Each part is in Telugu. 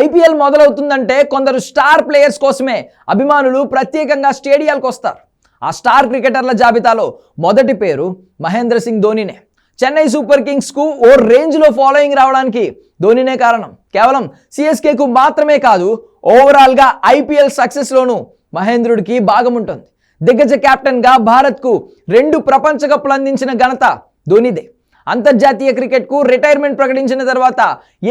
ఐపీఎల్ మొదలవుతుందంటే కొందరు స్టార్ ప్లేయర్స్ కోసమే అభిమానులు ప్రత్యేకంగా స్టేడియాలకు వస్తారు. ఆ స్టార్ క్రికెటర్ల జాబితాలో మొదటి పేరు మహేంద్ర సింగ్ ధోనీనే. చెన్నై సూపర్ కింగ్స్కు ఓ రేంజ్లో ఫాలోయింగ్ రావడానికి ధోనీనే కారణం. కేవలం సిఎస్కేకు మాత్రమే కాదు, ఓవరాల్గా ఐపీఎల్ సక్సెస్లోనూ మహేంద్రుడికి భాగం ఉంటుంది. దిగ్గజ కెప్టెన్గా భారత్కు 2 ప్రపంచ కప్లు అందించిన ఘనత ధోనీదే. అంతర్జాతీయ క్రికెట్కు రిటైర్మెంట్ ప్రకటించిన తర్వాత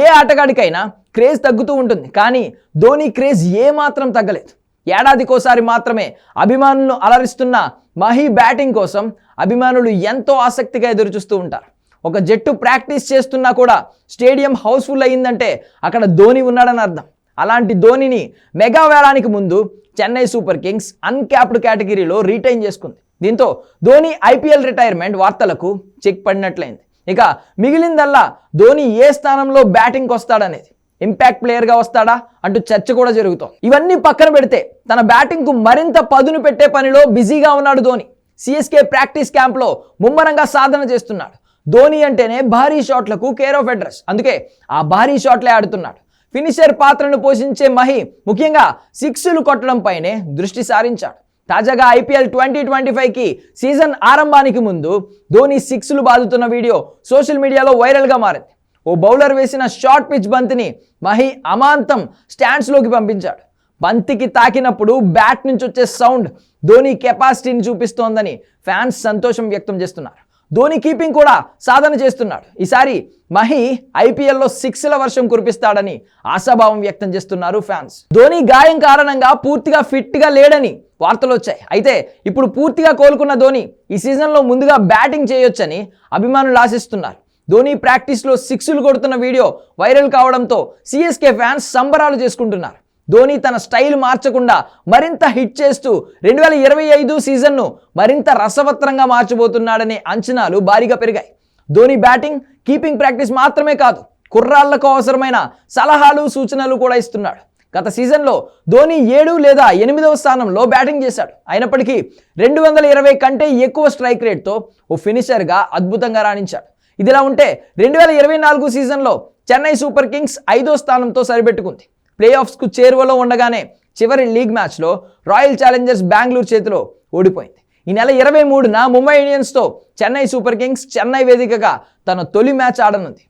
ఏ ఆటగాడికైనా క్రేజ్ తగ్గుతూ ఉంటుంది, కానీ ధోనీ క్రేజ్ ఏమాత్రం తగ్గలేదు. ఏడాదికోసారి మాత్రమే అభిమానులను అలరిస్తున్న మహీ బ్యాటింగ్ కోసం అభిమానులు ఎంతో ఆసక్తిగా ఎదురుచూస్తూ ఉంటారు. ఒక జట్టు ప్రాక్టీస్ చేస్తున్నా కూడా స్టేడియం హౌస్ఫుల్ అయ్యిందంటే అక్కడ ధోనీ ఉన్నాడని అర్థం. అలాంటి ధోనీని మెగా వేలానికి ముందు చెన్నై సూపర్ కింగ్స్ అన్క్యాప్డ్ కేటగిరీలో రీటైన్ చేసుకుంది. దీంతో ధోనీ ఐపీఎల్ రిటైర్మెంట్ వార్తలకు చెక్ పడినట్లయింది. ఇక మిగిలిందల్లా ధోనీ ఏ స్థానంలో బ్యాటింగ్కి వస్తాడనేది. ఇంపాక్ట్ ప్లేయర్గా వస్తాడా అంటూ చర్చ కూడా జరుగుతోంది. ఇవన్నీ పక్కన పెడితే తన బ్యాటింగ్కు మరింత పదును పెట్టే పనిలో బిజీగా ఉన్నాడు ధోనీ. సిఎస్కే ప్రాక్టీస్ క్యాంప్లో ముమ్మరంగా సాధన చేస్తున్నాడు. ధోనీ అంటేనే భారీ షాట్లకు కేర్ ఆఫ్ అడ్రస్, అందుకే ఆ భారీ షాట్లే ఆడుతున్నాడు. ఫినిషర్ పాత్రను పోషించే మహి ముఖ్యంగా 6లు కొట్టడంపైనే దృష్టి సారించాడు. తాజాగా ఐపీఎల్ 2025కి సీజన్ ఆరంభానికి ముందు ధోనీ 6లు బాదుతున్న వీడియో సోషల్ మీడియాలో వైరల్గా మారింది. ఓ బౌలర్ వేసిన షార్ట్ పిచ్ బంతిని మహి అమాంతం స్టాండ్స్లోకి పంపించాడు. బంతికి తాకినప్పుడు బ్యాట్ నుంచి వచ్చే సౌండ్ ధోనీ కెపాసిటీని చూపిస్తోందని ఫ్యాన్స్ సంతోషం వ్యక్తం చేస్తున్నారు. ధోనీ కీపింగ్ కూడా సాధన చేస్తున్నాడు. ఈసారి మహి ఐపీఎల్లో 6ల వర్షం కురిపిస్తాడని ఆశాభావం వ్యక్తం చేస్తున్నారు ఫ్యాన్స్. ధోనీ గాయం కారణంగా పూర్తిగా ఫిట్గా లేడని వార్తలు వచ్చాయి. అయితే ఇప్పుడు పూర్తిగా కోలుకున్న ధోనీ ఈ సీజన్లో ముందుగా బ్యాటింగ్ చేయొచ్చని అభిమానులు ఆశిస్తున్నారు. ధోనీ ప్రాక్టీస్లో 6లు కొడుతున్న వీడియో వైరల్ కావడంతో సిఎస్కే ఫ్యాన్స్ సంబరాలు చేసుకుంటున్నారు. ధోనీ తన స్టైల్ మార్చకుండా మరింత హిట్ చేస్తూ 2025 సీజన్ను మరింత రసవత్రంగా మార్చబోతున్నాడనే అంచనాలు భారీగా పెరిగాయి. ధోనీ బ్యాటింగ్, కీపింగ్ ప్రాక్టీస్ మాత్రమే కాదు, కుర్రాళ్లకు అవసరమైన సలహాలు, సూచనలు కూడా ఇస్తున్నాడు. గత సీజన్లో ధోనీ 7 లేదా 8వ స్థానంలో బ్యాటింగ్ చేశాడు. అయినప్పటికీ 220 కంటే ఎక్కువ స్ట్రైక్ రేట్తో ఓ ఫినిషర్గా అద్భుతంగా రాణించాడు. ఇదిలా ఉంటే 2024 సీజన్లో చెన్నై సూపర్ కింగ్స్ 5వ స్థానంతో సరిపెట్టుకుంది. ప్లే ఆఫ్స్కు చేరువలో ఉండగానే చివరి లీగ్ మ్యాచ్లో రాయల్ ఛాలెంజర్స్ బెంగళూరు చేతిలో ఓడిపోయింది. ఈ నెల 23న ముంబై ఇండియన్స్తో చెన్నై సూపర్ కింగ్స్ చెన్నై వేదికగా తన తొలి మ్యాచ్ ఆడనుంది.